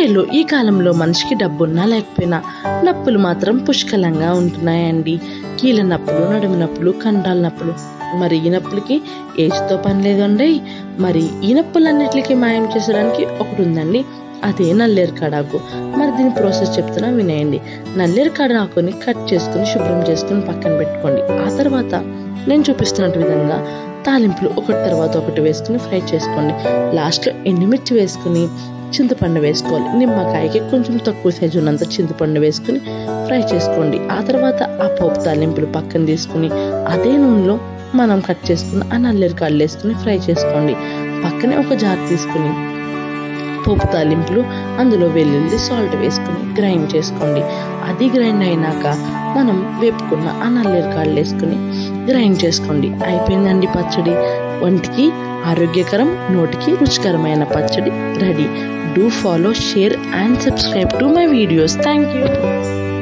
ఏళ్లు ఈ కాలంలో మనిషికి డబ్బున్నా లేకపోయినా నొప్పులు మాత్రం పుష్కలంగా ఉంటున్నాయండి. కీళ్ళ నొప్పులు, నడుము నొప్పులు, కండరాల నొప్పులు. మరి ఈ నొప్పులకి ఏజ్తో పని లేదండి. మరి ఈ నొప్పులన్నిటికీ మాయం చేసడానికి ఒకటి ఉందండి, అదే నల్లేరు కాడాకు. మరి దీని ప్రాసెస్ చెప్తున్నా వినేయండి. నల్లేరు కాడాకుని కట్ చేసుకుని శుభ్రం చేసుకుని పక్కన పెట్టుకోండి. ఆ తర్వాత నేను చూపిస్తున్నట్టు విధంగా తాలింపులు ఒకటి తర్వాత ఒకటి వేసుకుని ఫ్రై చేసుకోండి. లాస్ట్లో ఎండుమిర్చి వేసుకుని చింతపండు వేసుకోవాలి. నిమ్మకాయకి కొంచెం తక్కువ సైజు ఉన్నంత చింతపండు వేసుకుని ఫ్రై చేసుకోండి. ఆ తర్వాత ఆ పోపు తాలింపులు పక్కన తీసుకుని అదే నూనెలో మనం కట్ చేసుకుని ఆ నల్లేరు కాడలు వేసుకుని ఫ్రై చేసుకోండి. పక్కనే ఒక జార్ తీసుకుని పోపు తాలింపులు, అందులో వెల్లుల్లి, సాల్ట్ వేసుకుని గ్రైండ్ చేసుకోండి. అది గ్రైండ్ అయినాక మనం వేపుకున్న ఆ నల్లేరు కాడలు వేసుకుని గ్రైండ్ చేసుకోండి. అయిపోయిందండి పచ్చడి. వంటికి ఆరోగ్యకరం, నోటికి రుచికరమైన పచ్చడి ready. Do follow, share and subscribe to my videos. Thank you.